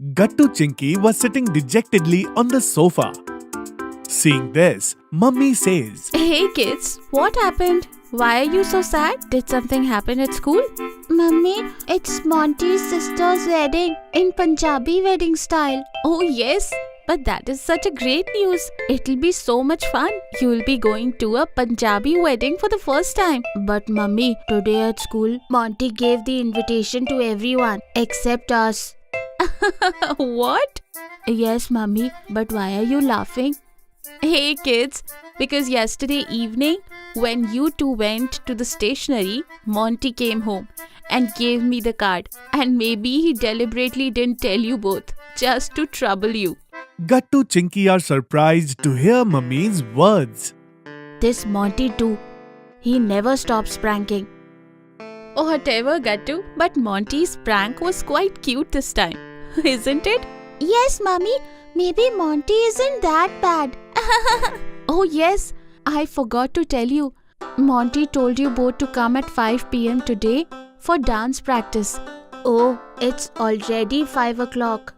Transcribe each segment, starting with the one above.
Gattu Chinky was sitting dejectedly on the sofa. Seeing this, Mummy says, Hey kids, what happened? Why are you so sad? Did something happen at school? Mummy, it's Monty's sister's wedding in Punjabi wedding style. Oh yes, but that is such a great news. It'll be so much fun. You'll be going to a Punjabi wedding for the first time. But Mummy, today at school, Monty gave the invitation to everyone except us. What? Yes, Mummy, but why are you laughing? Hey kids, because yesterday evening when you two went to the stationery, Monty came home and gave me the card. And maybe he deliberately didn't tell you both, just to trouble you. Gattu Chinky are surprised to hear Mummy's words. This Monty too. He never stops pranking. Whatever, Gattu, but Monty's prank was quite cute this time, isn't it? Yes, Mummy. Maybe Monty isn't that bad. Oh yes, I forgot to tell you. Monty told you both to come at 5 p.m. today for dance practice. Oh, it's already 5 o'clock.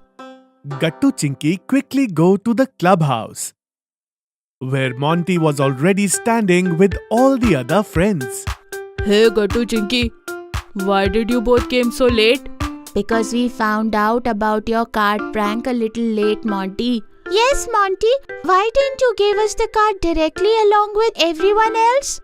Gattu Chinky quickly go to the clubhouse, where Monty was already standing with all the other friends. Hey Gattu Chinky, why did you both came so late? Because we found out about your card prank a little late, Monty. Yes, Monty. Why didn't you give us the card directly along with everyone else?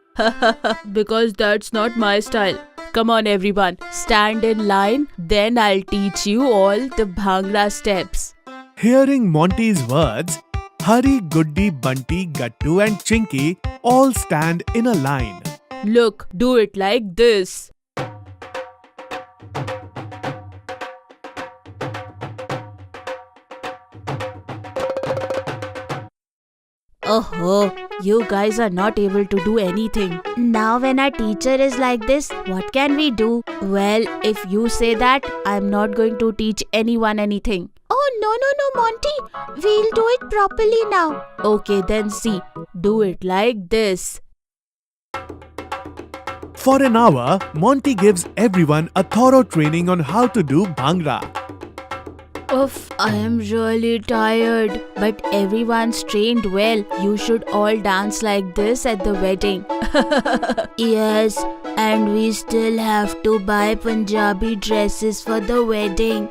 Because that's not my style. Come on everyone, stand in line, then I'll teach you all the Bhangra steps. Hearing Monty's words, Hari, Guddi, Bunty, Gattu and Chinky all stand in a line. Look, do it like this. Oh, you guys are not able to do anything. Now when our teacher is like this, what can we do? Well, if you say that, I'm not going to teach anyone anything. Oh, no, Monty. We'll do it properly now. Okay, then see. Do it like this. For an hour, Monty gives everyone a thorough training on how to do Bhangra. Oof, I am really tired. But everyone's trained well. You should all dance like this at the wedding. Yes, and we still have to buy Punjabi dresses for the wedding.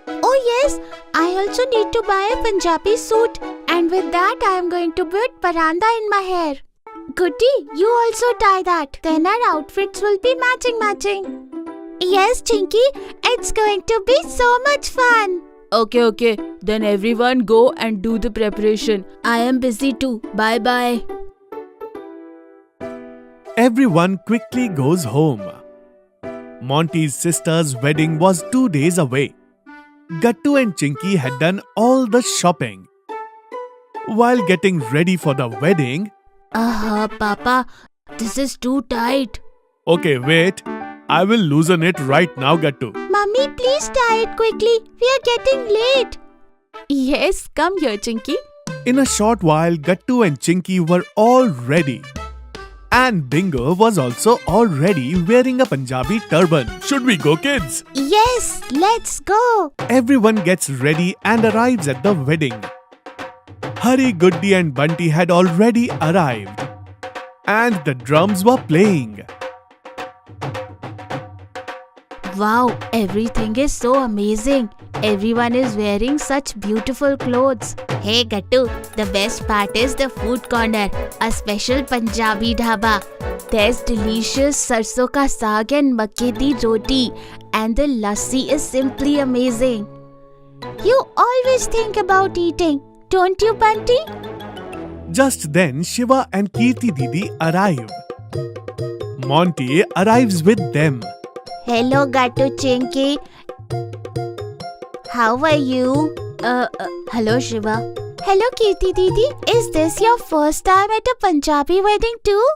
Oh yes, I also need to buy a Punjabi suit. And with that, I am going to put paranda in my hair. Goody, you also tie that. Then our outfits will be matching. Yes, Chinky, it's going to be so much fun. Okay, then everyone go and do the preparation. I am busy too. Bye. Everyone quickly goes home. Monty's sister's wedding was 2 days away. Gattu and Chinky had done all the shopping. While getting ready for the wedding, Papa, this is too tight. Okay, wait. I will loosen it right now, Gattu. Mummy, please tie it quickly. We are getting late. Yes, come here Chinky. In a short while, Gattu and Chinky were all ready. And Bingo was also already wearing a Punjabi turban. Should we go, kids? Yes, let's go. Everyone gets ready and arrives at the wedding. Hari, Guddi and Bunty had already arrived. And the drums were playing. Wow, everything is so amazing. Everyone is wearing such beautiful clothes. Hey Gattu, the best part is the food corner, a special Punjabi dhaba. There's delicious sarson ka saag and makke di roti, and the lassi is simply amazing. You always think about eating, don't you, Bunty? Just then, Shiva and Kirti Didi arrive. Monty arrives with them. Hello, Gattu Chinky. How are you? Hello, Shiva. Hello, Kirti Didi. Is this your first time at a Punjabi wedding too?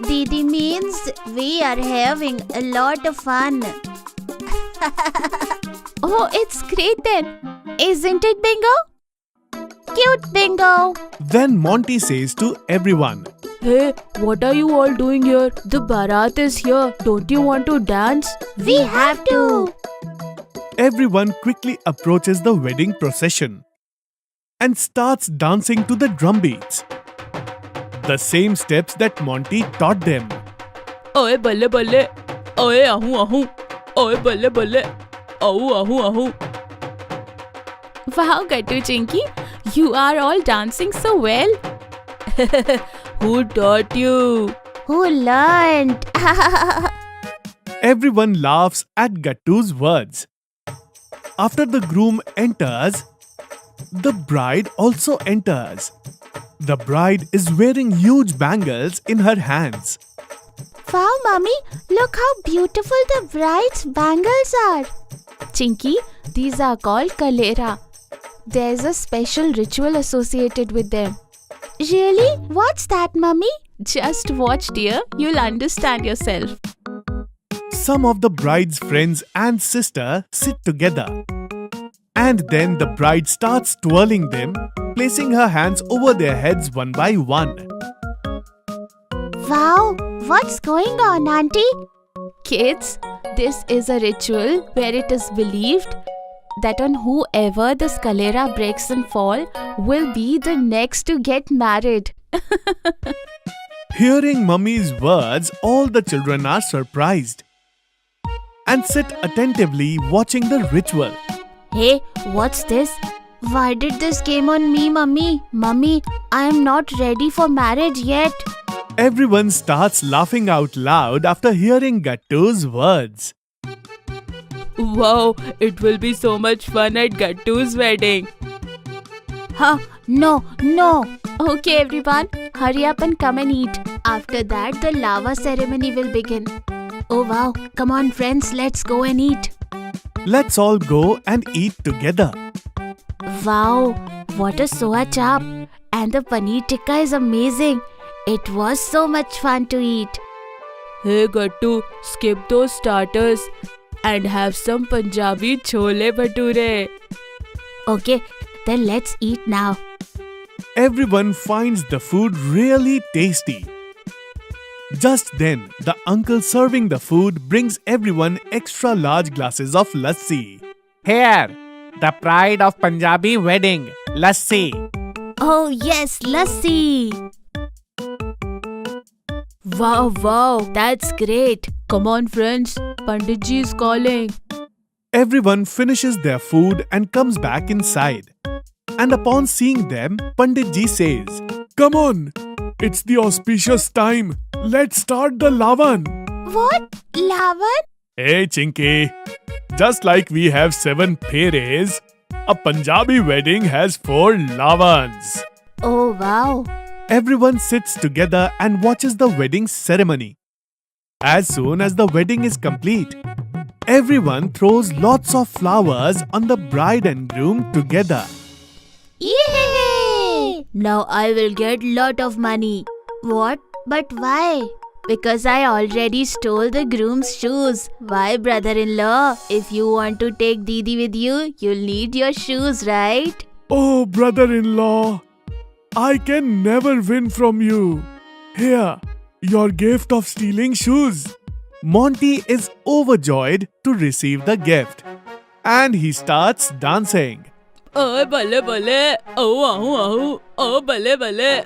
Didi means we are having a lot of fun. Oh, it's great then. Isn't it, Bingo? Cute Bingo. Then Monty says to everyone, Hey, what are you all doing here? The Bharat is here. Don't you want to dance? We have to. Everyone quickly approaches the wedding procession and starts dancing to the drum beats. The same steps that Monty taught them. Oye balle balle. Oye ahu ahu. Oye balle balle. Ahu ahu ahu. Wow, Gattu Chinky, you are all dancing so well. Who taught you? Who learned? Everyone laughs at Gattu's words. After the groom enters, the bride also enters. The bride is wearing huge bangles in her hands. Wow, Mummy, look how beautiful the bride's bangles are. Chinky, these are called kalera. There's a special ritual associated with them. Really? What's that, Mummy? Just watch, dear. You'll understand yourself. Some of the bride's friends and sister sit together. And then the bride starts twirling them, placing her hands over their heads one by one. Wow, what's going on, Auntie? Kids, this is a ritual where it is believed that on whoever the scalera breaks and fall will be the next to get married. Hearing Mummy's words, all the children are surprised and sit attentively watching the ritual. Hey, what's this? Why did this came on me, Mummy? Mummy, I am not ready for marriage yet. Everyone starts laughing out loud after hearing Gattu's words. Wow, it will be so much fun at Gattu's wedding. Huh? No. Okay, everyone, hurry up and come and eat. After that, the lava ceremony will begin. Oh wow, come on friends, let's go and eat. Let's all go and eat together. Wow, what a soya chap. And the paneer tikka is amazing. It was so much fun to eat. Hey Gattu, skip those starters and have some Punjabi chole bhature. Okay, then let's eat now. Everyone finds the food really tasty. Just then, the uncle serving the food brings everyone extra large glasses of lassi. Here, the pride of Punjabi wedding, lassi. Oh yes, lassi. Wow, that's great. Come on friends, Panditji is calling. Everyone finishes their food and comes back inside. And upon seeing them, Panditji says, "Come on, it's the auspicious time. Let's start the Lavan." What? Lavan? Hey Chinky, just like we have 7 pheres, a Punjabi wedding has 4 Lavans. Oh wow. Everyone sits together and watches the wedding ceremony. As soon as the wedding is complete, everyone throws lots of flowers on the bride and groom together. Yay! Now I will get lot of money. What? But why? Because I already stole the groom's shoes. Why, brother-in-law? If you want to take Didi with you, you'll need your shoes, right? Oh, brother-in-law, I can never win from you. Here, your gift of stealing shoes. Monty is overjoyed to receive the gift. And he starts dancing. Oh, balle balle. Oh, ahu ahu. Oh, balle balle.